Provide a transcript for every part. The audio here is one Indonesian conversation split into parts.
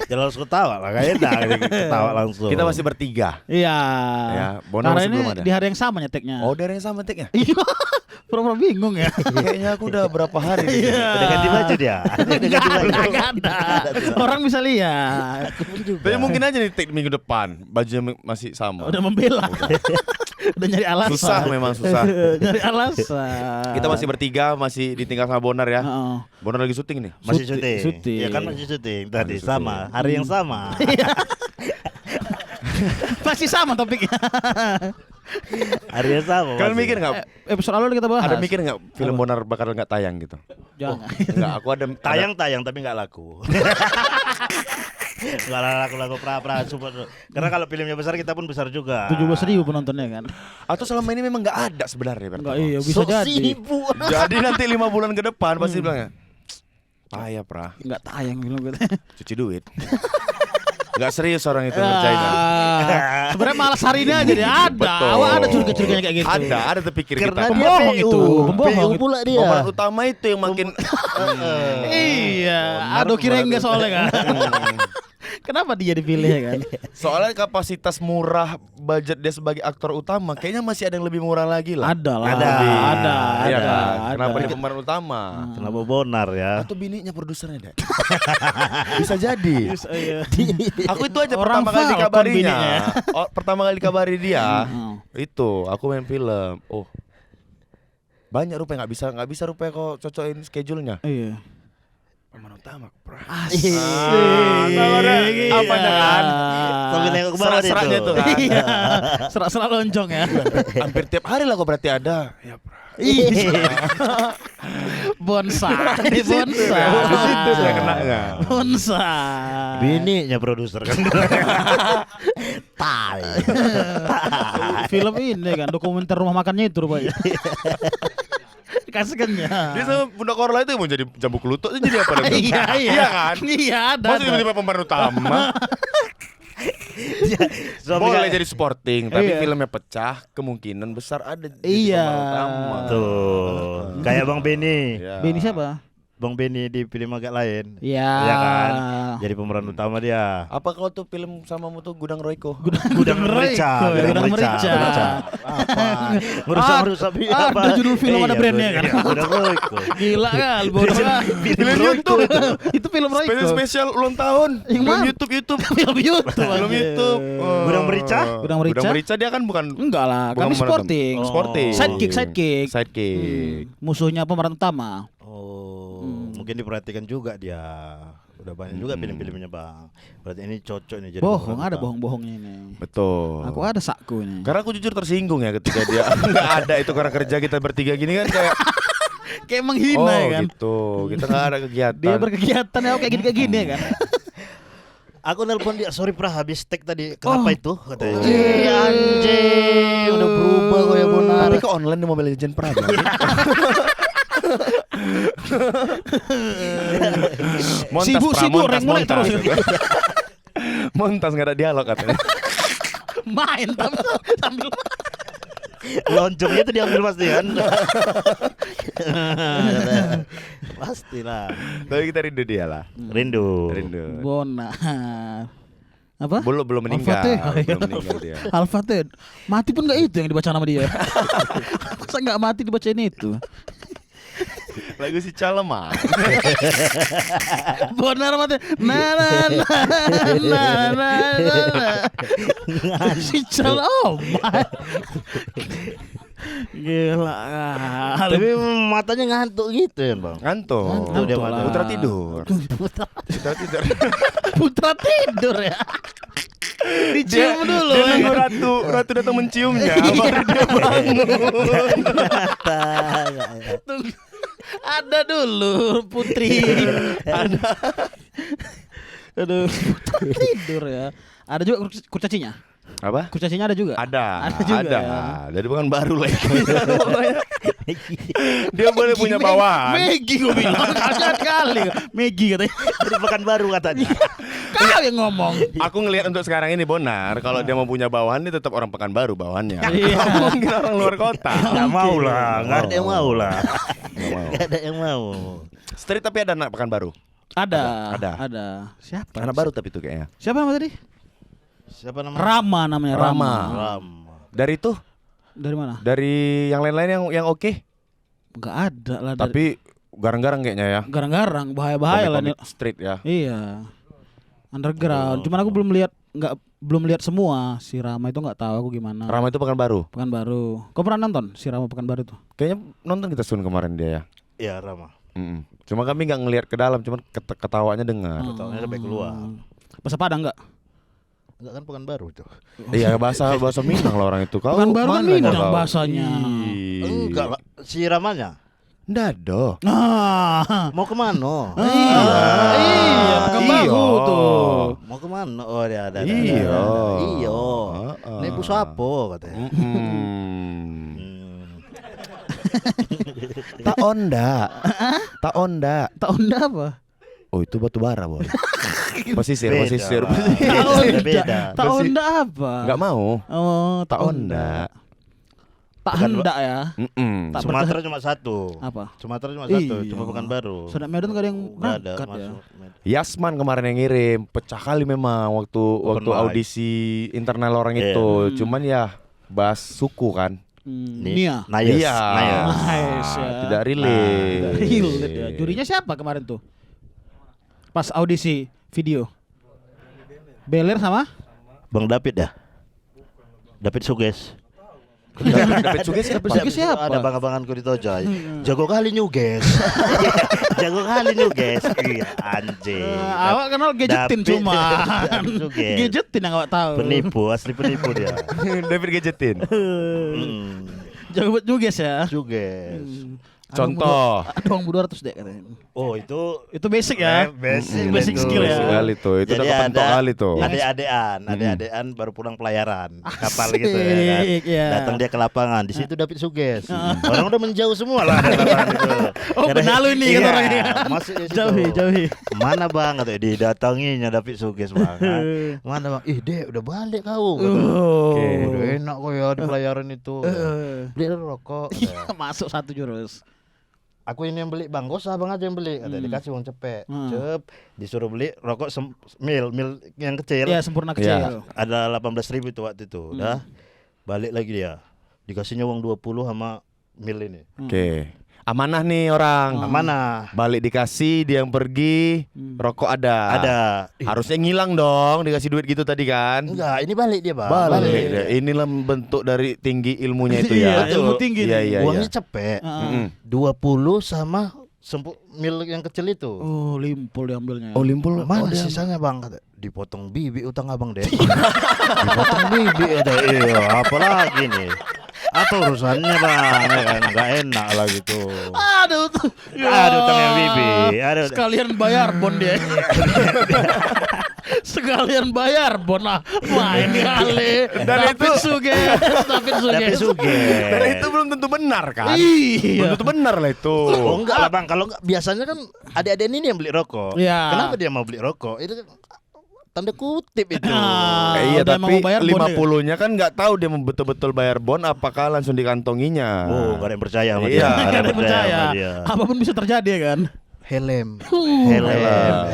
Jangan harus ketawa lah, kayaknya ketawa langsung. Kita masih bertiga. Iya. Ya, Bonar Karena masih ini belum ada. di hari yang sama nyeteknya. Oh, dari yang sama teknya. Iya. Pura-pura bingung ya. Kayaknya aku udah berapa hari. Iya. Udah ganti baju dia. Nggak ada. Orang bisa lihat. Tapi mungkin aja nih take minggu depan bajunya masih sama. Udah membela. Udah nyari alasan. Susah memang susah. Nyari alasan. Kita masih bertiga, masih ditinggal sama Bonar ya. Heeh. Bonar lagi syuting nih. Masih Syuting. syuting. Ya kan masih syuting tadi Masih sama, hari yang sama. Masih sama topiknya. Hari yang sama. Kalian masih. mikir nggak? Episode lalu kita bahas. Ada mikir nggak film Bonar bakal nggak tayang gitu? Jangan. Enggak, aku ada Tayang tapi nggak laku. Nggak laku pra super. Karena kalau filmnya besar kita pun besar juga. 17.000 penontonnya kan. Atau selama ini memang nggak ada sebenarnya. Enggak iya bisa Sok jadi. sibuk. Jadi nanti 5 bulan ke depan pasti bilangnya payah pra, Enggak tayang film gue. cuci duit. Nggak serius orang itu ngerjainnya. Sebenarnya malas hari ini aja dia ada. Betul. Awak ada curiga-curiganya kayak gitu. Ada terpikir Karena kita. dia Pembohong PU. itu, pembohong. PU pula dia. Pemeran utama itu yang makin Iya, ada kirengga soalnya kan. Kenapa dia dipilih ya kan? soalnya kapasitas murah budget dia sebagai aktor utama kayaknya masih ada yang lebih murah lagi lah. Ada lah. Ada. Iya kan? ada. Kenapa dia pemeran utama? Kenapa Bonar ya? Atau bininya produsernya deh. Bisa jadi. Iya. Aku itu aja Orang pertama kali Falcon dikabarinya. bininya. Oh, pertama kali dikabari dia. Hmm. Itu aku main film. Oh. Banyak rupanya nggak bisa rupanya kok cocokin schedule-nya. Iya. Pemeran utama. Asik. Apa kan? Sambil nengok ke bawah Serak-seraknya itu. tuh kan. Iya. Serak-serak loncong ya. Hampir tiap hari lah kok berarti ada. Ya, Bonsai. Di situ saya kena nggak? Bonsai. Bininya produser kan. Tai. Film ini kan dokumenter rumah makannya itu rupanya. Kasihkannya. Dia sama Bunda Korla itu mau jadi jambu kelutut itu jadi apa? Iya. Iya kan? Iya ada. Masa tiba-tiba pemeran utama? Boleh jadi sporting, tapi Iya. filmnya pecah, kemungkinan besar ada jadi Iya. pemeran utama. Tuh. Kayak Bang Beni. Ya. Beni siapa? Bang Beni di film agak lain. Iya. Iya kan? Jadi pemeran utama dia. Apa kau tuh film samamu tuh Gudang Royko? Gudang merica. Gudang merica. Apa? Merusak Ada judul film ada brandnya kan. Iya, Gudang Royko. Gila kan, bodoh kan. Film YouTube itu. Itu film Royko. Spesial ulang tahun. Yang Film mana? YouTube. Film YouTube. Film YouTube. Gudang merica? Gudang merica? Gudang merica dia kan bukan Enggak lah, bukan kami pemeran sporting. utama. Sporting. Sidekick. Sidekick. Musuhnya pemeran utama. Oh, mungkin diperhatikan juga dia. Udah banyak juga film-filmnya Bang. Berarti ini cocok nih jadi. Bohong, pemeran ada utama. bohong-bohongnya ini. Betul. Aku ada sakku ini. Karena aku jujur tersinggung ya ketika dia nggak ada itu karena kerja kita bertiga gini kan kayak Kayak menghina ya kan. gitu. Kita nggak ada kegiatan. Dia berkegiatan ya kayak gini ya kan. Aku nelpon dia, sorry Pra, habis tag tadi. Kenapa Oh. itu? Katanya. Anjing, udah berubah kok ya Bonar. Tapi kok online di Mobile Legends pernah ada? Sibuk rank mulai terus. Montas nggak ada dialog katanya. Main sambil Loncengnya itu diambil pasti kan. Pastilah. Tapi kita rindu dia lah. Rindu. Bonar. Apa? Belum meninggal. Al-Fatih. Belum meninggal dia. Al-Fatih. Mati pun gak itu yang dibaca nama dia. Masa gak mati dibacain itu? Lagu si Caleman. Bonar mati. Na. Si Caleman. Gila. Tapi matanya ngantuk gitu ya Bang. Ngantuk. Ngantuk dia mata. Putra tidur. Putra tidur. Putra tidur ya. Dicium dulu. Dia ya. nunggu ratu datang menciumnya. Baru dia bangun. Tunggu. Ada dulu Putri. Aduh, putra tidur ya. Ada juga kurcacinya. Apa? Kurcacinya ada juga. Ada juga ada. ya. Jadi bukan baru lagi. Dia boleh punya bawahan. Megi gue bilang. Kaget kali. Megi katanya. Dari Pekanbaru katanya. Kau yang ngomong. Aku ngelihat untuk sekarang ini Bonar, kalau dia mau punya bawahan dia tetap orang Pekanbaru bawahannya. Iya. Mungkin orang luar kota. Nggak mau lah, nggak ada yang mau lah. Nggak mau. Nggak ada yang mau. Street tapi ada anak Pekanbaru. Ada. Siapa? Anak baru tapi itu kayaknya. Siapa nama tadi? Siapa namanya? Rama namanya. Rama. Ram. Dari itu, Dari mana? dari yang lain-lain yang oke. Enggak ada lah. Tapi garang-garang kayaknya ya. garang-garang, bahaya lah nih. Komik street ya. Iya. Underground. Cuman aku belum lihat semua. Si Rama itu nggak tahu aku gimana. Rama itu Pekanbaru. Pekanbaru. Kau pernah nonton si Rama Pekanbaru tuh? Kayaknya nonton kita Sun kemarin dia ya. Iya, Rama. Cuma kami nggak ngelihat ke dalam, cuman ketawanya dengar. Tahunnya sampai keluar. Bahasa Padang enggak? Enggak kan Pekanbaru itu. Iya bahasa Minang lah orang itu. Kau Pekanbaru kan mana Minang kau? bahasanya. Enggak lah, si Ramanya. Ndado. Nah. Mau kemana? Iya, Pekanbaru Iya. tuh. Mau kemana? Oh, ada. Iya. Iya. Heeh. Nih Bu Sapo katanya. Tak onda. Tak onda. Tak onda apa? Oh itu batu bara boy. Pesisir. Beda. Tak onda apa? Nggak mau. Oh, Tak onda. Tak hendak ya. Tak Sumatera cuma satu. Apa? Sumatera cuma satu, Iya. cuma Pekanbaru. Sudah Medan gak ada yang Nggak ada berangkat ya. masuk. Yasman kemarin yang ngirim, pecah kali memang waktu mic. audisi internal orang Iya. itu. Cuman ya bahas suku kan. Nia. Nayes. Iya. Nayes. Nice ya. Tidak relate. Relate ya. Jurinya siapa kemarin tuh? Pas audisi video. Beler sama? Bang David ya? David Suges. Dapat suges siapa? Suges siapa? Ada bang-abanganku di Tojoy. Jago kali nyuges. Jago kali nyuges. Iya, anjing. Awak kenal gadgetin David- cuma. David Suges. Gadgetin yang awak tahu. Penipu, asli penipu dia. David gadgetin. Jago buat nyuges ya. Suges. Contoh. Ada uang 200 deh katanya. Oh, itu Itu basic ya. Basic itu. skill ya. Sekali tuh. Itu udah kepentok kali tuh. Adik-adikan baru pulang pelayaran kapal gitu ya kan. Asik, ya. Datang dia ke lapangan, di situ David Suges. Orang udah menjauh semua lah dari lapangan itu. Oh, benalu ini kata orangnya. Masuk di situ. Jauhi. Mana bang? Katanya didatanginya David Suges bang. Mana bang? Ih dek udah balik kau. Oh. Oke. Udah enak kok ya di pelayaran itu. Beli rokok. katanya. Masuk 1 jurus. Aku ini yang beli bang, gak usah bang aja yang beli. Katanya dikasih uang cepet. Cep, disuruh beli rokok mil yang kecil. Iya, sempurna kecil. Ada 18.000 itu waktu itu. Udah balik lagi dia. Dikasihnya uang 20 sama mil ini. Oke. Amanah nih orang. Mana? Balik dikasih, dia yang pergi, rokok ada. Ada. Harusnya ngilang dong, dikasih duit gitu tadi kan. Enggak, ini balik dia bang. Balik. Inilah bentuk dari tinggi ilmunya itu Iya, ya. ilmu tinggi Iya, nih. iya, Uangnya iya. cepet. Mm-mm. 20 sama mil yang kecil itu. Oh, limpul diambilnya. Oh, limpul. Mana sisanya bang? Kata, dipotong bibi utang abang deh. Dipotong bibi ada. Iya, apa lagi nih? Apa urusannya bang? Ya kan nggak enak lah gitu. Aduh tuh. Ada utangnya bibi. Ada. Sekalian bayar bon dia. Sekalian bayar bon lah. Main kali. Dan David itu- Suges. David David Suges. Suges. Dan itu belum tentu benar kan? Iya. Belum tentu benar lah itu. Oh enggak lah bang, kalau enggak biasanya kan adik-adik ini yang beli rokok. Iya. Kenapa dia mau beli rokok? Itu kan tanda kutip itu. Ah, Iya udah tapi mau bayar bon 50-nya kan nggak tahu dia mau betul-betul bayar bon apakah langsung dikantonginya. Oh, enggak ada yang percaya sama Iya. dia. dia. Nggak ada yang percaya. sama dia. Apapun bisa terjadi ya kan. Helm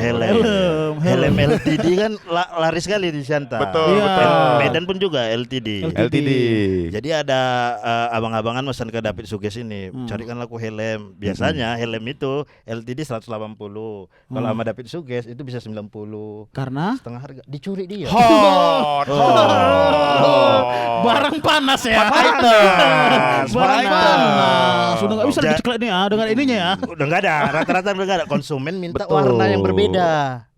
Helm. LTD kan laris sekali di Siantar. Betul, Iya. betul. Medan pun juga LTD. LTD. Jadi ada abang-abangan pesan ke David Suges ini, carikan aku helm. Biasanya helm itu LTD 180. Kalau sama David Suges itu bisa 90. Karena Setengah harga. Dicuri dia. Hot. barang panas ya. Panas. Barang Panas. panas. Sudah nggak bisa Ja- diceklet nih ya dengan ininya ya. Udah nggak ada, rata-rata udah nggak ada. Konsumen minta Betul. warna yang berbeda.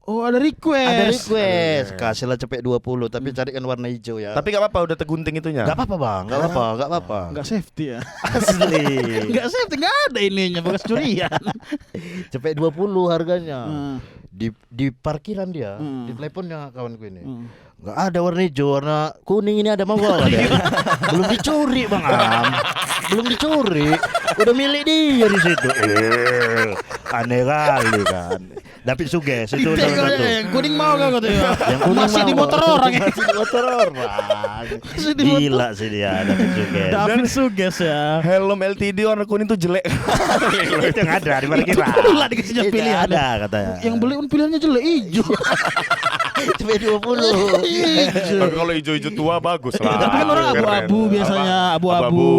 Oh, ada request. Ada request. Kasihlah cepet 20, tapi carikan warna hijau ya. Tapi nggak apa-apa udah tegunting itunya. Nggak apa-apa bang, nggak apa-apa, nggak apa-apa. Enggak safety ya. Asli. Enggak safety, enggak ada ininya bekas curian. Cepet 20 harganya. Hmm. Di parkiran dia, Hmm. di teleponnya kawanku ini. Nggak ada warna hijau, warna kuning ini ada mau gak ada. Belum dicuri bang Am. belum dicuri, udah milik dia di situ. Aneh kali kan. David Suges itu salah Ditengoknya satu. yang kuning mau gak katanya? Yang kuning Masih di mau. motor orang ya. Masih di motor orang. Masih di motor. Gila sih dia David Suges. David Suges ya. Helm LTD warna kuning tuh jelek. Itu yang ada di parkiran. Pula dikasihnya Itu pilihan. ada katanya. Yang beli pun pilihannya jelek hijau. cuma 20. Hijau. Tapi kalau hijau-hijau tua bagus lah. Tapi kan orang Keren. abu-abu biasanya, abu-abu,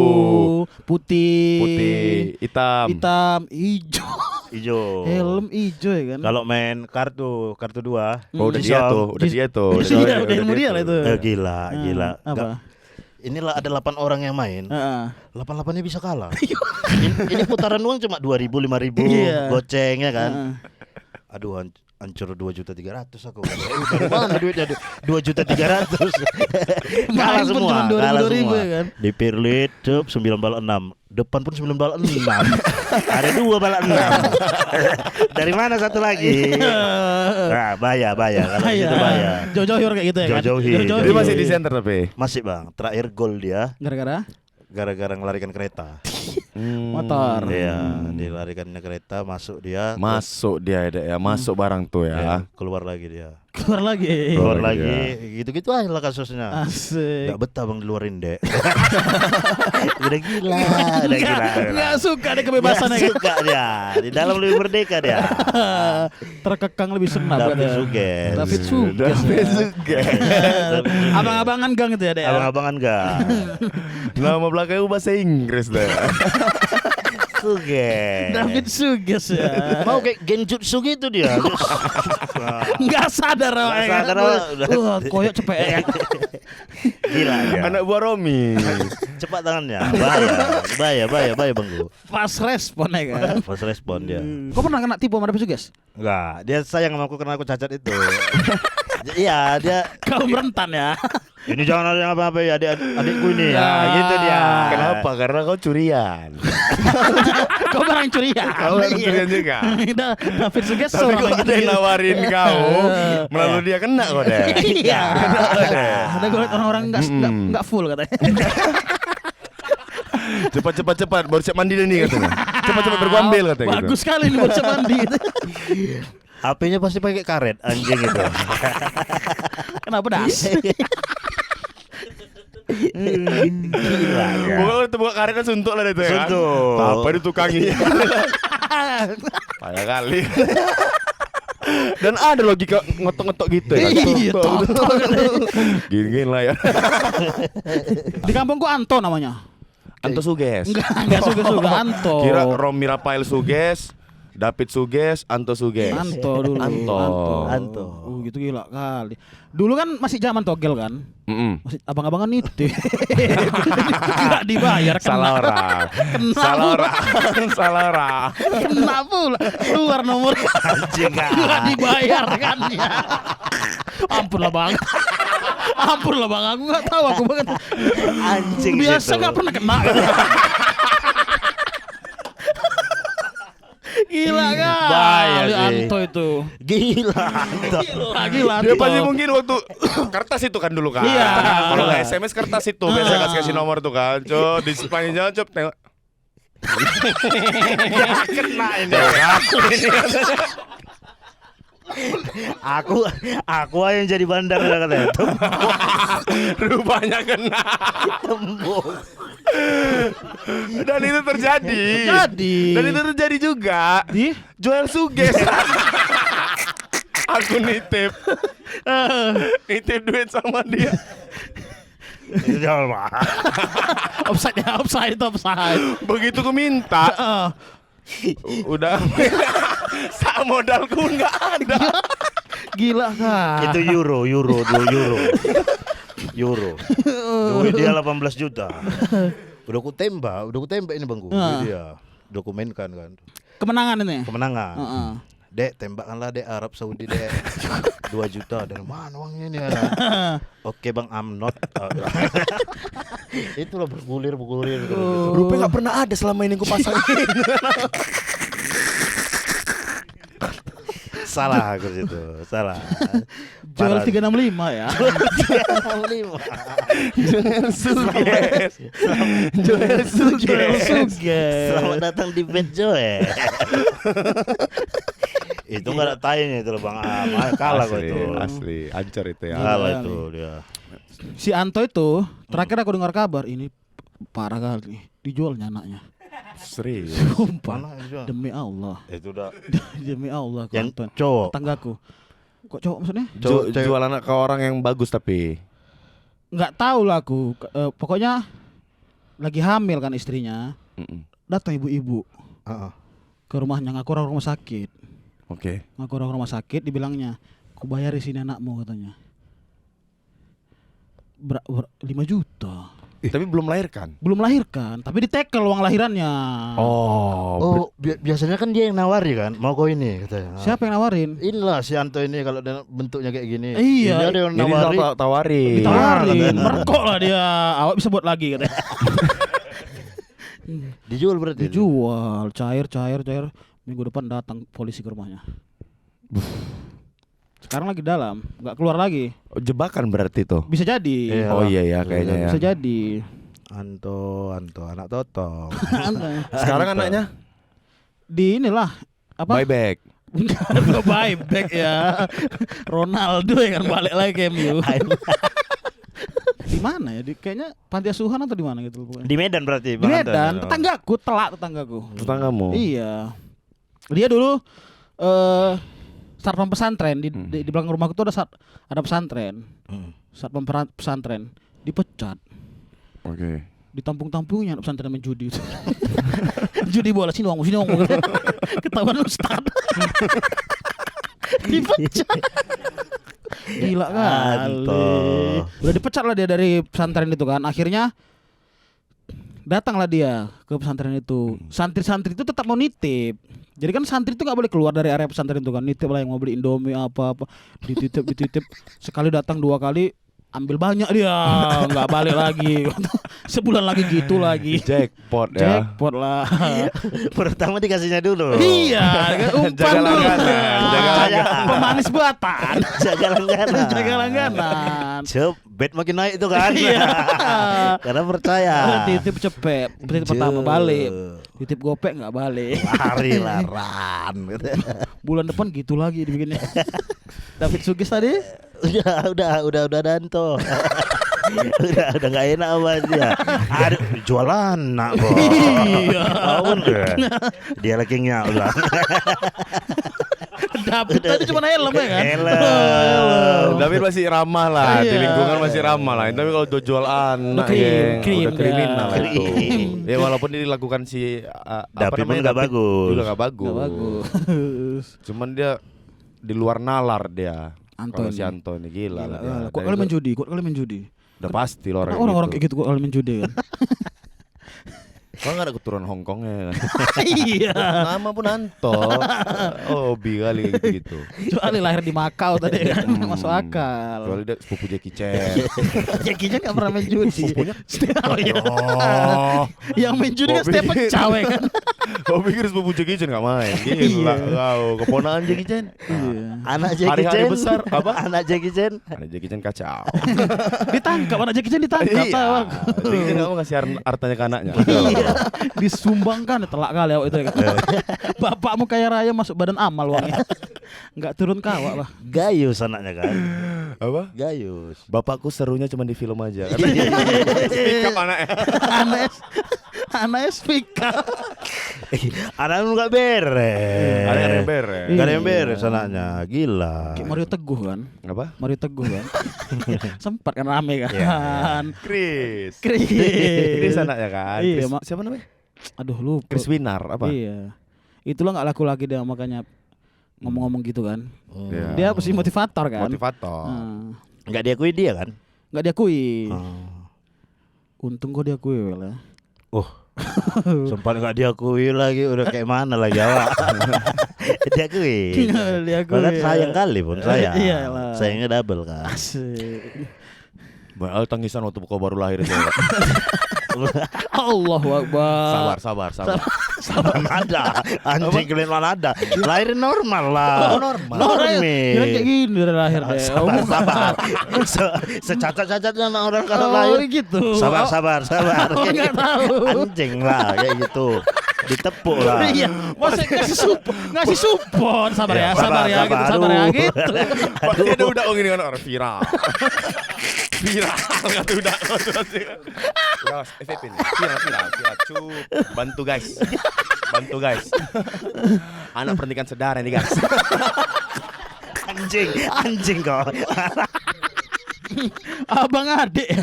putih, Putih, hitam. hijau. Hijau. Helm hijau ya kan. Kalau main kartu 2. Oh, udah Jisong. dia tuh, udah dia tuh. Udah ilmu dia lah itu. Gila, gila. Apa? Nggak- Inilah ada 8 orang yang main. Heeh. 8-8-nya bisa kalah. ini putaran uang cuma 2.000 5.000 Iya. gocengnya kan. Heeh. Aduh hancur 2.300.000 aku. Dari mana duitnya 2.300.000. Kalah Main pun semua, cuma 2.000 kalah semua. ya kan. Di Pirlit cup 9 bal 6. Depan pun 9 bal 6. Ada 2 bal 6. Dari mana satu lagi? Nah, bahaya. Kalau itu bahaya. Jauh-jauh kayak gitu ya kan. Jauh-jauhi. Dia masih di center tapi. Masih bang, terakhir gol dia Gara-gara ngelarikan kereta. motor. Iya, dilarikannya kereta, masuk dia. Masuk dia ya, masuk barang tuh Ya, ya. keluar lagi dia. Keluar lagi. Keluar Oh, lagi, iya. gitu-gitu aja lah kasusnya. Asik. Gak betah bang diluarin dek. Udah gila, udah gila. Nggak suka deh kebebasannya Nggak kan. suka dia, di dalam lebih merdeka dia. Terkekang lebih senang David katanya. Suges. David Suges. David ya. Suges. Abang-abangan gang itu ya deh. Abang-abangan gak? Nama belakangnya bahasa Inggris deh. Suges. David Suges ya. Mau kayak genjutsu gitu dia. Nggak sadar Nggak awalnya sadar kan. awal. Wah, koyok cepet ya. Gila ya. Anak buah Romi. Cepat tangannya. Bahaya bang Gu. Pas respon ya kan. Fast respon dia. Kau pernah kena tipu sama David Suges? Enggak, dia sayang sama aku karena aku cacat itu. Iya, dia Kau rentan ya. ini jangan ada yang apa-apa ya adikku ini. Ya. Ya, gitu dia. Kenapa? Karena kau curian. Kau barang curian. Kau kan curian juga. David Suges Tapi seorang kok ada yang nawarin kau, melalui dia kena kau deh. Iya. Ada. Ada gue liat orang-orang nggak full katanya. Cepat, baru siap mandi dah nih katanya. Cepat berguambil katanya. gitu. Bagus sekali nih buat mandi. HP-nya pasti pakai karet anjing itu. Kenapa das? Gila ya. Pokoknya buka karetnya suntuk lah itu ya. Suntuk. Apa itu tukangi? Payah kali. Dan ada logika ngotok-ngotok gitu ya. Iya, Gini lah ya. Di kampung gua Anto namanya. Anto Suges. Enggak suka Anto. Kira Romi Rafael Suges, David Suges, Anto Suges. Anto dulu. Anto. Gitu gila kali. Dulu kan masih zaman togel kan. Masih abang-abangan itu. Enggak dibayar kena. Salah orang. Salah orang. Kena pula. Keluar nomor. Anjing Enggak ah. dibayar kan ya. Ampun lah bang. Ampun lah bang. Aku enggak tahu aku banget. Anjing Biasa situ. enggak pernah kena. Gila kan. Bahaya sih. Anto itu. Gila. Anto. Gila. Dia Anto. pasti mungkin waktu kertas itu kan dulu kan. Iya. Kalau nggak SMS kertas itu biasa kasih nomor tuh kan. Cok di Spanyol jalan cok tengok. Kena ini. Aku yang jadi bandar katanya. Rupanya kena. Tembok. Dan itu terjadi. Dan itu terjadi juga. Di Joel Suges. Aku nitip duit sama dia. Itu jangan Pak. offside. Begitu ku minta, udah sak modalku nggak ada. Gila kan. Itu euro. Duit dia 18 juta. Udah ku tembak ini bangku. Dia dokumenkan kan. Kemenangan ini. Kemenangan. Heeh. Dek, tembakanlah dek Arab Saudi dek. 2 juta dari mana uangnya ini ya? Oke bang, I'm not. Itulah bergulir. Rupanya nggak pernah ada selama ini ku pasangin. Salah aku situ, salah. Joel Parah. 365 ya. Joel Suges. Joel Suges. Selamat datang di Bet Joe. Itu nggak ada tayangnya itu loh Bang Am. Kalah kok itu. Asli, ancur itu ya. Kalah Gila itu dia. Si Anto itu terakhir aku dengar kabar ini parah kali dijualnya anaknya. Serius. Sumpah. Mana itu? Demi Allah. Itu udah Demi Allah aku yang Anton. cowok. Tetanggaku. Kok cowok maksudnya? Jual anak ke orang yang bagus tapi. Nggak tahu lah aku. Pokoknya lagi hamil kan istrinya. Datang ibu-ibu Heeh. ke rumahnya, ngaku orang rumah sakit. Oke. Ngaku orang rumah sakit, dibilangnya, "Ku bayar di sini anakmu," katanya. 5 juta. Tapi belum melahirkan. Belum melahirkan, tapi ditekel uang lahirannya. Oh, biasanya kan dia yang nawari kan, mau kau ini katanya. Siapa yang nawarin? Inilah si Anto ini kalau dia bentuknya kayak gini. Iya. Ini ada yang Jadi nawari. tawarin. Ditawarin, merkok lah dia. Awak bisa buat lagi katanya. Dijual berarti. Dijual, cair. Minggu depan datang polisi ke rumahnya. Sekarang lagi dalam, nggak keluar lagi. Oh, jebakan berarti tuh. Bisa jadi. Iya. Oh iya ya kayaknya ya. Bisa jadi. Anto anak Totong. Sekarang anaknya Di inilah apa? buyback. Bukan buyback ya. Ronaldo yang balik lagi ke MU. Di mana ya? Kayaknya panti asuhan atau di mana gitu pokoknya. Di Medan berarti. Di Medan, tetanggaku, tetanggaku. Tetanggamu. Iya. Dia dulu satpam pesantren di belakang rumahku tuh ada pesantren. Satpam pesantren dipecat. Oke. Ditampung-tampungnya anak pesantren main judi. Judi bola sini uang. Ketahuan ustad. Dipecat. Gila kali. Udah dipecat lah dia dari pesantren itu kan. Akhirnya datanglah dia ke pesantren itu. Santri-santri itu tetap mau nitip. Jadi kan santri itu nggak boleh keluar dari area pesantren itu kan. Nitip lah yang mau beli Indomie apa-apa. Dititip. Sekali datang 2 kali ambil banyak dia, nggak balik lagi. Sebulan lagi gitu lagi. Jackpot ya. Jackpot lah. Pertama dikasihnya dulu. Iya, umpan Jaga dulu. langganan, jaga langganan. Pemanis buatan. Jaga langganan. Jaga langganan. Cep, bet makin naik itu kan. Iya. Karena percaya. Titip cepet, titip pertama balik. Titip gopek nggak balik. Lari laran. Bulan depan gitu lagi dibikinnya. David Sugis tadi. Udah Danto. udah nggak enak sama dia. Aduh, jualan nak kok. Iya. Tahun deh. Dia lagi udah. David tadi cuma helm ya kan. Helm. David masih ramah lah, di Iya. lingkungan masih ramah lah. Tapi kalau udah jual anak udah kriminal lah itu. Ya walaupun ini dilakukan si David pun nggak bagus. juga nggak bagus. Nggak bagus. Cuman dia di luar nalar dia. Anto Kalau ini. si Anto ini gila lah dia. Kuat kali main judi. Udah pasti lah Orang-orang kayak gitu kuat kali main judi kan. Kalau nggak ada keturunan Hongkongnya kan. Iya. Nama pun Anto. Hobi kali kayak gitu. Kecuali lahir di Makau tadi kan. Masuk akal. Kecuali dia sepupu Jackie Chan. Jackie Chan gak pernah main judi. Sepupunya? Oh, iya. Oh. Yang main judi kan Gua setiap pikir- pecah ya kan. Kau pikir sepupu Jackie Chan nggak main? Gila Iya. kau keponakan Jackie Chan. Iya. Anak Jackie Hari-hari Chan besar, apa? Anak Jackie Chan. Ada Jackie Chan kacau. Ditangkap, anak Jackie Chan ditangkap. Iya. Tahu. Jackie Chan nggak mau ngasih hartanya ke anaknya. Iya. Disumbangkan telak kali awak itu ya kan. Bapakmu kaya raya masuk badan amal uangnya. Enggak turun ke awak lah. Gayus anaknya kan. Apa? Gayus. Bapakku serunya cuma di film aja. Katanya. Speak up anaknya. Anaknya speak up. Anak lu nggak beres. Ada yang beres. Gak ada yang beres anaknya. Gila. Kayak Mario Teguh kan. Apa? Mario Teguh kan. Sempat kan rame kan. Iya. Chris. Chris. anaknya kan. Iya, Chris, siapa namanya? Aduh lupa. Chris Winar apa? Iya. Itulah nggak laku lagi dia makanya ngomong-ngomong gitu kan. Iya. Dia pasti motivator kan. Motivator. Nggak diakui dia kan? Nggak diakui. Oh. Untung kok diakui lah. Sempat nggak diakui lagi, udah kayak mana lagi awak? Diakui. Diakui. Bahkan sayang kali pun sayang. Iyalah. Sayangnya double kan. Asik. Banyak tangisan waktu kau baru lahir itu. Allahu Akbar. Sabar. Mana ada anjing kalian mana ada lahir normal lah. Kira kayak gini dari lahir deh. Sabar. Secacat-cacatnya orang kalau Oh lahir. gitu. Sabar. Oh, nggak tahu. Anjing lah kayak gitu. Ditepuk lah. Iya, masa ngasih support, sabar ya, Sabar. gitu, sabar ya, Aduh. gitu. Pasti ada udah ini kan orang viral. Viral kata udah. Udah FVP nih. Viral. Cup. Bantu guys. Anak pernikahan saudara nih guys. Anjing kau. Abang adik.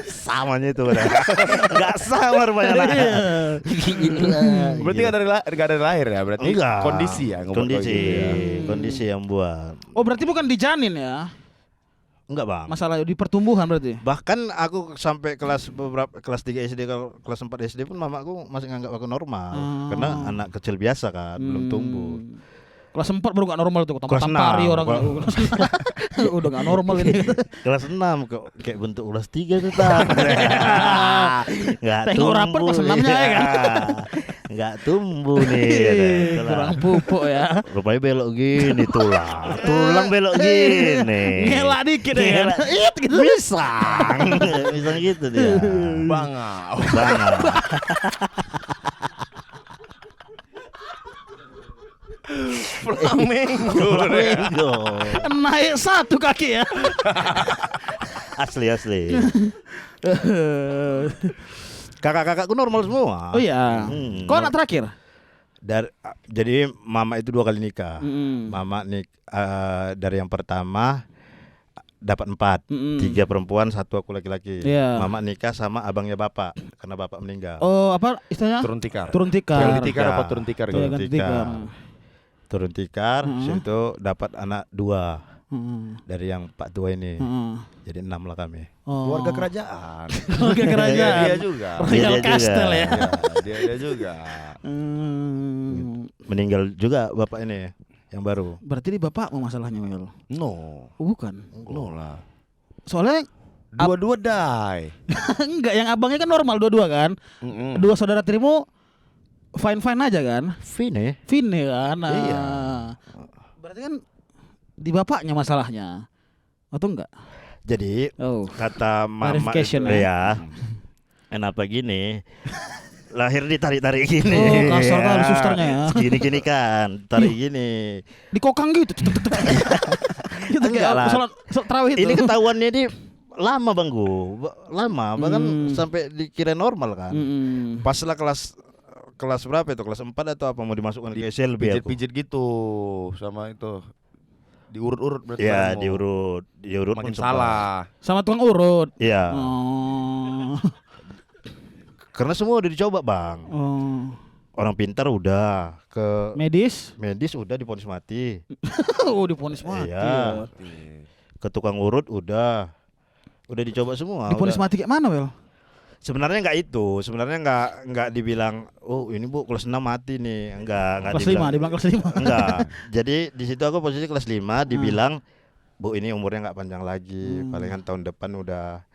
Samanya itu udah. Enggak sama rupanya anaknya. Berarti nggak dari lahir ya? Berarti Enggak. kondisi ya? ngebuat kayak gitu ya. Kondisi yang buat. Oh berarti bukan di janin ya? Enggak, Bang. Masalah di pertumbuhan berarti. Bahkan aku sampai kelas 3 SD, kalau kelas 4 SD pun mamaku masih nganggap aku normal. Karena anak kecil biasa kan, belum tumbuh. Kelas 4 baru gak normal tuh, Kelas tampari 6. orang. Udah gak normal ini. Kelas 6 kok kayak bentuk kelas 3 tuh tak. Enggak Tengok rapor kelas 6-nya ya kan. Enggak tumbuh nih. Itulah. Kurang pupuk ya. Rupanya belok gini tulang belok gini. Ngelak dikit ya. Ngelak. Gitu. Misang gitu dia. Bangau. Banget. Flamengo. Naik satu kaki ya. Asli. Kakak-kakakku normal semua. Oh iya. Kau anak terakhir? Jadi mama itu 2 kali nikah. Mm-mm. Mama dari yang pertama dapat 4, Mm-mm. 3 perempuan, 1 aku laki-laki. Iya. Mama nikah sama abangnya bapak karena bapak meninggal. Oh apa istilahnya? Turun tikar. Turun tikar. Ganti tikar apa turun tikar? Iya, gitu? ganti tikar. Turun tikar, itu dapat anak 2 Mm-mm. dari yang Pak tua ini. Mm-mm. Jadi 6 lah kami. Oh. Keluarga kerajaan. Keluarga kerajaan. Dia juga. Royal Dia juga. Castle ya. Dia juga. Meninggal juga bapak ini yang baru. Berarti di bapakmu masalahnya, Mel? No. Oh, bukan. No lah. Soalnya Dua-dua die. enggak, yang abangnya kan normal dua-dua kan. Dua saudara tirimu fine-fine aja kan. Vine. Vine kan. Nah. Iya. Berarti kan di bapaknya masalahnya. Atau enggak? Jadi Oh. kata mama Clarification ya. Kenapa gini? Lahir ditarik-tarik gini. Oh, kasar kali susternya ya. Gini-gini kan, tarik gini. Di kokang gitu. Gitu Enggak kayak lah. sholat tarawih itu. Ini ketahuannya ini lama Banggu, lama bahkan sampai dikira normal kan. Pas lah kelas berapa itu? Kelas 4 atau apa mau dimasukkan ke SLB aku? Pijit-pijit gitu sama itu. Diurut-urut berarti. Ya, barangmu. diurut Makin pun sempat. salah. Sama tukang urut. Iya. Oh. Karena semua udah dicoba, Bang. Oh. Orang pintar udah, ke Medis? medis udah divonis mati. Oh, divonis mati. Iya. Ya. Ke tukang urut udah dicoba semua. Divonis udah. mati kayak mana, Wel? Sebenarnya enggak itu, sebenarnya enggak dibilang oh ini Bu kelas 6 mati nih. Enggak Kelas 5, dibilang kelas 5. Enggak. Jadi di situ aku posisi kelas 5 dibilang Bu ini umurnya enggak panjang lagi, palingan tahun depan udah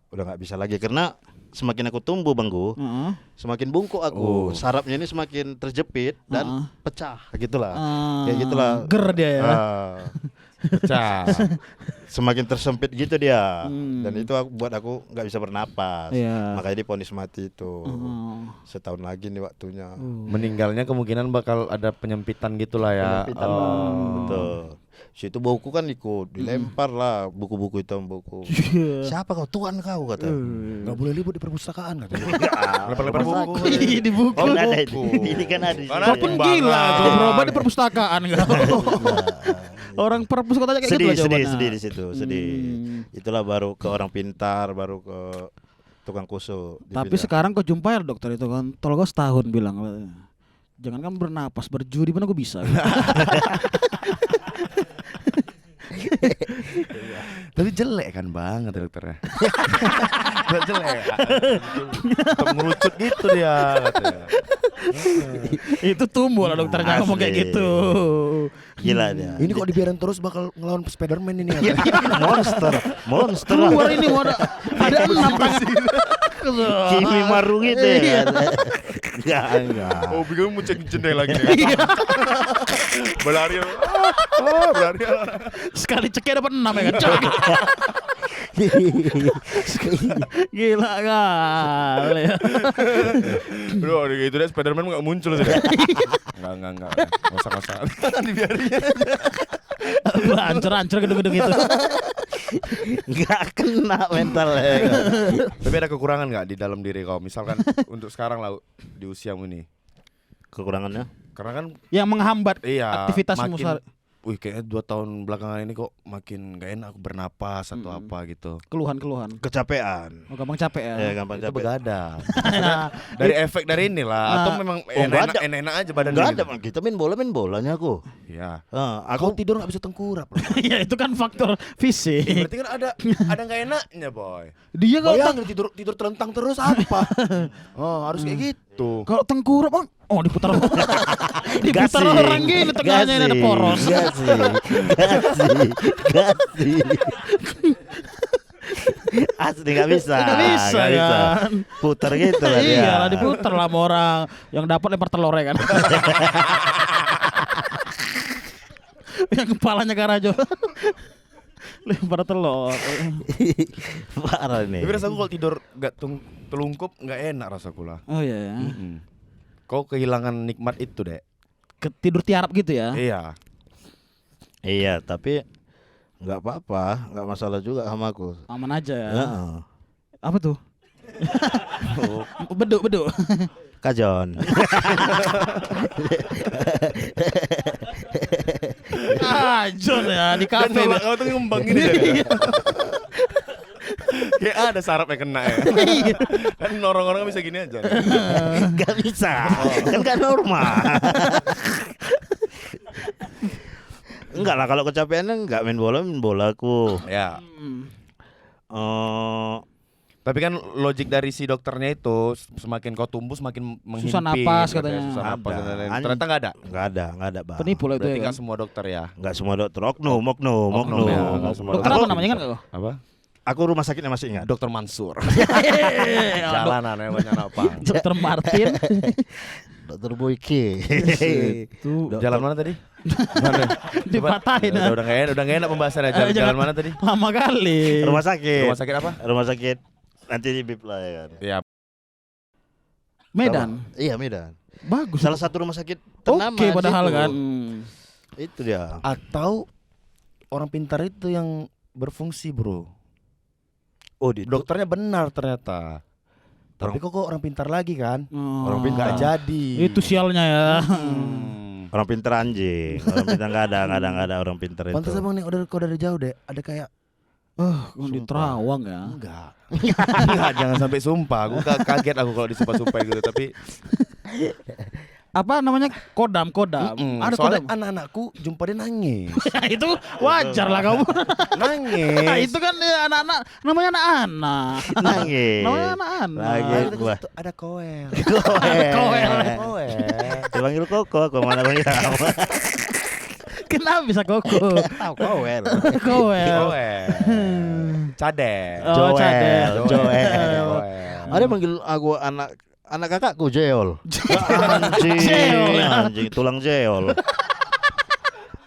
enggak bisa lagi karena semakin aku tumbuh Banggu, semakin bungkuk aku. Sarafnya ini semakin terjepit dan pecah gitulah. Kayak gitulah. Ger dia ya. Pecah. Semakin tersempit gitu dia. Dan itu buat aku nggak bisa bernapas. Iya. Makanya divonis mati itu. Setahun lagi nih waktunya. Meninggalnya kemungkinan bakal ada penyempitan gitulah ya. Penyempitan, Bang. Betul. Situ buku kan ikut dilempar lah buku-buku itu buku. Siapa kau? Tuan kau kata. Enggak boleh libur di perpustakaan katanya. Lempar-lempar buku. Di buku. Oh nggak ada itu. Ini kan ada. di sini. Kau pun gila, kau berobat di perpustakaan enggak? Orang perpus kota kayak gitu lah jawabannya. Sedih di situ, sedih. Itulah baru ke orang pintar, baru ke tukang kusuk. Tapi sekarang kau jumpai dokter itu kan, tolong kau setahun bilang, jangan kan bernapas, berjudi mana kau bisa. Tapi jelek kan banget dokternya. Nggak jelek. Tetap ngelucut gitu dia katanya. Itu tumbuh lah dokternya ngomong kayak Asli. gitu. Gila dia. Ini kok dibiarin terus bakal ngelawan Spiderman ini ya. Monster lah. Keluar ini mau ada 6 tangan. Kimi Maru gitu Iya. ya. Enggak. Oh, bingung mau cek jendela gini. Berlari. Berlari. Sekali ceknya dapat 6 ya kan. Cek. Gila kali. Bro, gitu deh Spiderman enggak muncul sih. Enggak. Enggak usah. Dibiarin aja. Hancur gedung-gedung itu. Enggak kena mentalnya. Tapi ada kekurangan enggak di dalam diri kau? Misalkan untuk sekarang lah di usiamu ini. Kekurangannya? Karena kan Yang menghambat iya, aktivitasmu. makin, wih kayaknya 2 tahun belakangan ini kok makin gak enak aku bernapas atau apa gitu. Keluhan. Kecapean. Oh, gampang capek ya. Ya gampang Itu capek. begadang. Dari efek dari inilah atau memang nggak ada. enak aja badan Enggak ini ada, gitu? Bang. Kita main bolanya aku. Iya. Aku Kau tidur gak bisa tengkurap loh. Ya itu kan faktor fisik. Berarti kan ada nggak enaknya boy. Dia kalau Bayangin tidur terlentang terus apa? Oh harus kayak gitu. kalau tengkurap bang, oh diputar diputar Gasing. orang gini tengahnya ini ada Gasing. poros. Gasing. Asli nggak bisa. Nggak bisa kan. Putar gitu lah dia. Iya lah diputar lah sama orang yang dapat lempar telur ya kan. Yang kepalanya Karajo lempar telur. Parah nih. Tapi rasaku kalau tidur gak telungkup nggak enak rasaku lah. Oh iya ya. Kau kehilangan nikmat itu deh. Tidur tiarap gitu ya. Iya. Iya, tapi nggak apa-apa, nggak masalah juga sama aku. Aman aja ya. Heeh. Apa tuh? Beduk. Kajon. John ya di kafe. Nolak kau tuh ngembang gini deh. Kayak ada sarapnya kena ya. Kan orang-orang bisa gini aja. Nggak bisa, kan nggak normal. Enggak lah, kalau kecapeannya nggak main bola aku. Ya. Oh, Tapi kan logik dari si dokternya itu semakin kau tumbuh semakin menghimpit. Susah napas katanya. Susah napas Ada. dan lain-lain. Ternyata nggak ada. nggak ada bang. Penipu lah itu Berarti ya. nggak Kan? semua dokter ya. Nggak semua dokter, oknum. Oknum ya, nggak semua Dokter apa namanya kan kau? Apa? Aku rumah sakitnya masih ingat. Dokter Mansur. Jalanan ya banyak apa? Dokter Martin. Dokter Boyke. Itu Jalan mana tadi? Mana? dipatahin. Udah nggak enak pembahasannya. Jalan, Jangan- jalan mana tadi? Lama kali. Rumah sakit. Rumah sakit apa? Rumah sakit. Nanti di bip lah ya kan. Iya. Medan. Iya Medan. Bagus. Salah satu rumah sakit ternama. Oke di padahal situ. kan. Itu dia. Atau orang pintar itu yang berfungsi bro. Oh di Dokternya benar ternyata. Tapi kok orang pintar lagi kan? Orang Nggak jadi. Itu sialnya ya. orang pintar anjing. Orang pintar nggak ada orang pintar itu. Pantas emang nih kau dari jauh deh. Ada kayak Di Terawang ya. enggak. Enggak, jangan sampai sumpah. Aku kaget aku kalau disumpah-sumpah gitu. Tapi Apa namanya? Kodam. Ada soalnya kodam. anak-anakku jumpa dia nangis. Itu wajar lah kamu. Nangis. Itu kan anak-anak namanya anak-anak. Nangis. Namanya anak-anak. Lagi. Ada, Wah. ada koel. Koel. Koel. Dipanggil Koko, aku mana panggil kamu? Kenapa bisa koko? Kowel. Koel. Koel. Cadel. Oh, cadel. Joel. Ada yang panggil aku anak kakakku Jeol. Anjing. Jeol, ya. Anjing tulang jeol.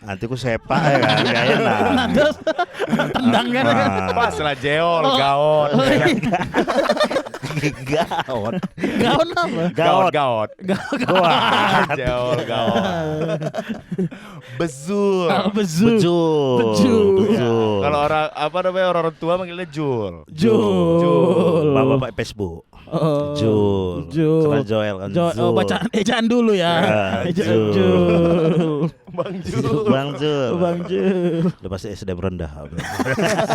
Nanti ku sepak ya kan, gak enak. Terus tendang kan. Ah. Pas lah jeol, gaon. Gaon. Gaun apa? Gaot, gaot. Wah. Jeol, gaot. Bezul. Bezu. Bejul. Bejul. Bejul. Kalau orang apa namanya orang tua manggilnya Jul. Jul. Bapak Facebook. Oh. Jul. Jul. Karena Joel kan. Oh, Zul. bacaan ejaan dulu ya. Ya, Ejaan Jul. Jul. Bang Jul. Bang Jul. Bang Jul. Udah pasti SD rendah.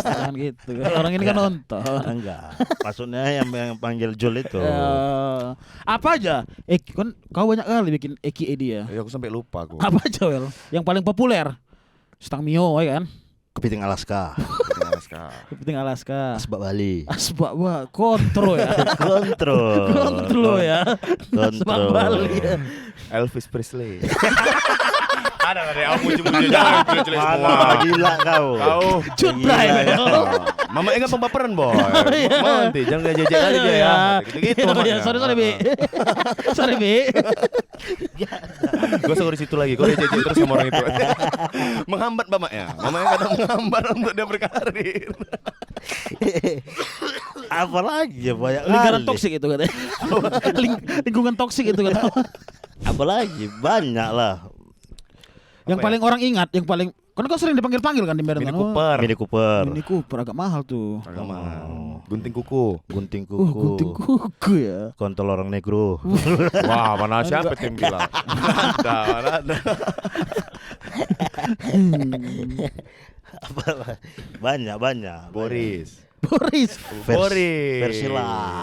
Jangan gitu. Orang ini kan nonton. Enggak. Maksudnya yang panggil Jul itu. Apa aja? Kan kau banyak kali bikin Eki Edi ya. Ya aku sampai lupa aku. Apa aja Wel? Yang paling populer? Stang Mio ya kan? Kepiting Alaska, Kepiting Alaska. Asbak Bali. Asbak wah, kontrol ya. Kontrol. Kontrol ya. Asbak Kontrol. Bali ya. Elvis Presley. Ada nggak deh? Aku muncul-muncul jangan jelek semua. Mana gila kau. Kau. Cut Bray. Mama enggak pembaperan boy. Iya. Nanti jangan jejek kali dia ya. Gitu-gitu. Ya, sorry Bi. Sorry Bi. Gue suruh di situ lagi. Gue jejek terus sama orang itu. Menghambat mamanya. Mamanya kadang menghambat untuk dia berkarir. Apalagi ya banyak Lingkaran kali. toksik itu katanya. Lingkungan toksik itu katanya. Apalagi banyak lah. Yang Apa paling orang ingat, yang paling kan kau sering dipanggil-panggil kan di Medan. Mini kan? Cooper. Mini Cooper, Mini Cooper agak mahal tuh. Agak mahal. Gunting kuku. gunting kuku, Gunting kuku ya. kontol orang negro. Wah, mana siapa tim bilang? Mana ada. Apalah, banyak. Boris. Persila.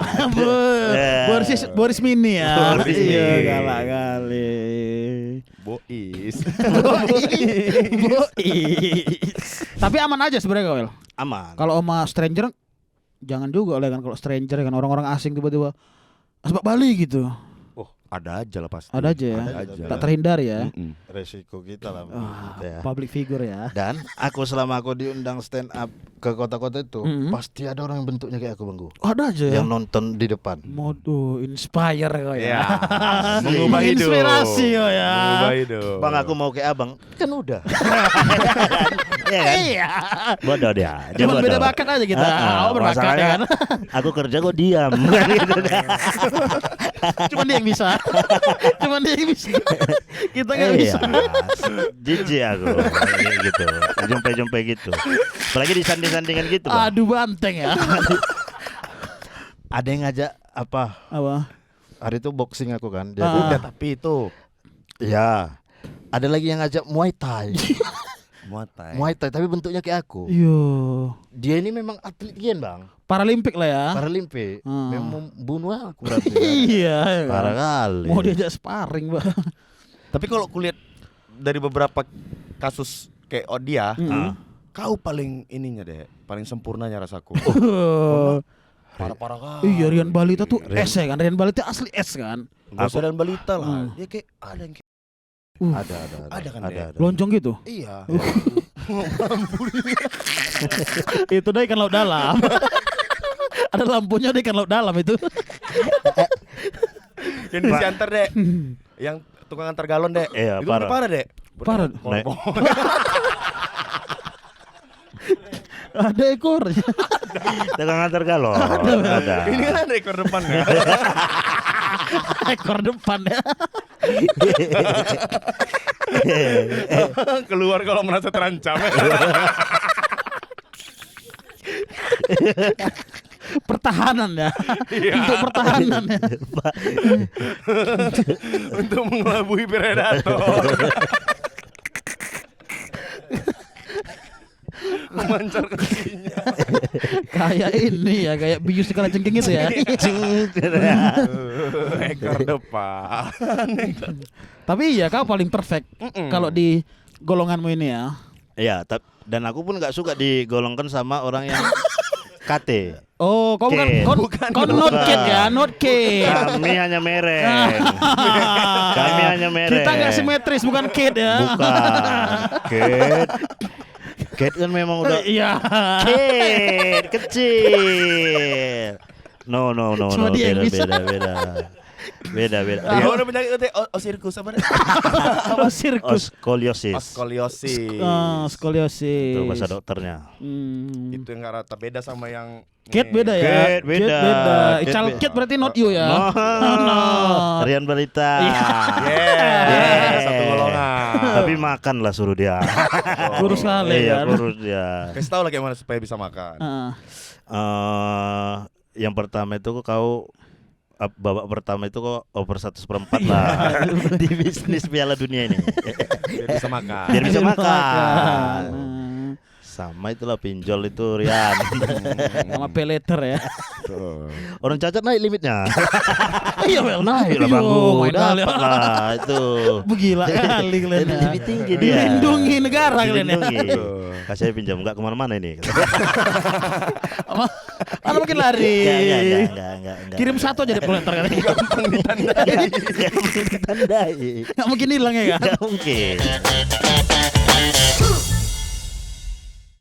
Boris Mini ya. Boris Iya, Mini. galak kali. Bois. Bois. Tapi aman aja sebenarnya Kawel. Aman. Kalau sama stranger jangan juga oleh kan kalau stranger kan orang-orang asing tiba-tiba Asbak Bali gitu. Oh, ada aja lah pasti. Ada aja ya. Ada aja. Tak terhindar ya. Resiko kita lah. gitu ya. Public figure ya. Dan aku selama aku diundang stand up ke kota-kota itu, pasti ada orang yang bentuknya kayak aku, Banggu. Ada aja ya. Yang nonton di depan. Mode inspire kau ya. Ya. Mengubah hidup. Inspirasi kau ya. Mengubah hidup. Bang, aku mau kayak abang. Kan udah. Iya kan? Iya. Bodoh dia. Cuma beda bakat aja kita. Kau berbakat ya kan. Aku kerja kok diam. Cuma dia yang bisa. Cuma dia yang bisa. Kita nggak bisa. Jijik aku kayak gitu. Jumpai gitu. Apalagi disanding-sandingan gitu, Bang. Aduh banteng ya. Ada yang ngajak apa? Apa? Hari itu boxing aku kan. Dia Udah tapi itu ya. Ada lagi yang ngajak Muay Thai. muatai. Muay Thai tapi bentuknya kayak aku. Iya. Dia ini memang atlet gian, Bang. Paralimpik lah ya. Paralimpik. Memang membunuh aku berarti. Iya. Parah kali. Mau diajak sparring, Bang. Tapi kalau kulihat dari beberapa kasus kayak dia, kau paling ininya deh, paling sempurnanya rasaku. Parah-parah kan. Iya, Rian Balita tuh S ya kan. Rian Balita asli S kan. Gak usah dan balita lah. Dia kayak ada yang kayak Ada kan ada. dia. Loncong gitu. Iya. Itu dari ikan laut dalam. Ada lampunya di ikan laut dalam itu. Yang diantar dek. Yang tukang antar galon dek. Iya, itu parah. parah dek. Parah. Naik. Ada ekornya. Tukang antar galon. Ada. Ini kan ada ekor depannya. Ekor depan ya. Keluar kalau merasa terancam. Pertahanan ya. Untuk pertahanan ya. Untuk mengelabui predator. Memancar kakinya. Kayak ini ya, kayak bius di kalajengking itu ya. Ekor depan. Tapi iya kau paling perfect kalau di golonganmu ini ya. Iya, dan aku pun nggak suka digolongkan sama orang yang KT. Oh, kau bukan Kid. kau not kid ya, not kid. Kami hanya mereng. Kami hanya mereng. Kita nggak simetris, bukan kid ya. Bukan. Kid kan memang udah Iya. kid kecil. No. Cuma dia yang bisa. Beda. Dia udah penyakit itu sirkus apa? Apa sirkus? Skoliosis. Skoliosis. Skoliosis. Itu bahasa dokternya. Itu yang nggak rata beda sama yang Kid beda ya. Kid beda. Kid Ical beda. kid berarti not you ya. No. Rian Balita. Yeah, satu golongan. Tapi makan lah suruh dia. Kurus kali Iya, kan. kurus dia. Kasih tahu lah gimana supaya bisa makan. Yang pertama itu kau babak pertama itu kok over 1/4 lah di bisnis Piala Dunia ini. Biar bisa makan. Biar bisa makan. Sama itulah pinjol itu Rian. Sama pay later ya. Orang cacat naik limitnya. Iya Bel. Naik lah Yo, bangku. main kali. Dapat lah itu. Begila kali kalian. ya. Lebih tinggi dia. Dilindungi negara kalian ya. Dilindungi. Kasih pinjam enggak kemana-mana ini. Mana mungkin lari. Enggak. Kirim satu aja di pay later kan. Gampang ditandai. Ditandai. Enggak mungkin hilang ya kan. Enggak mungkin.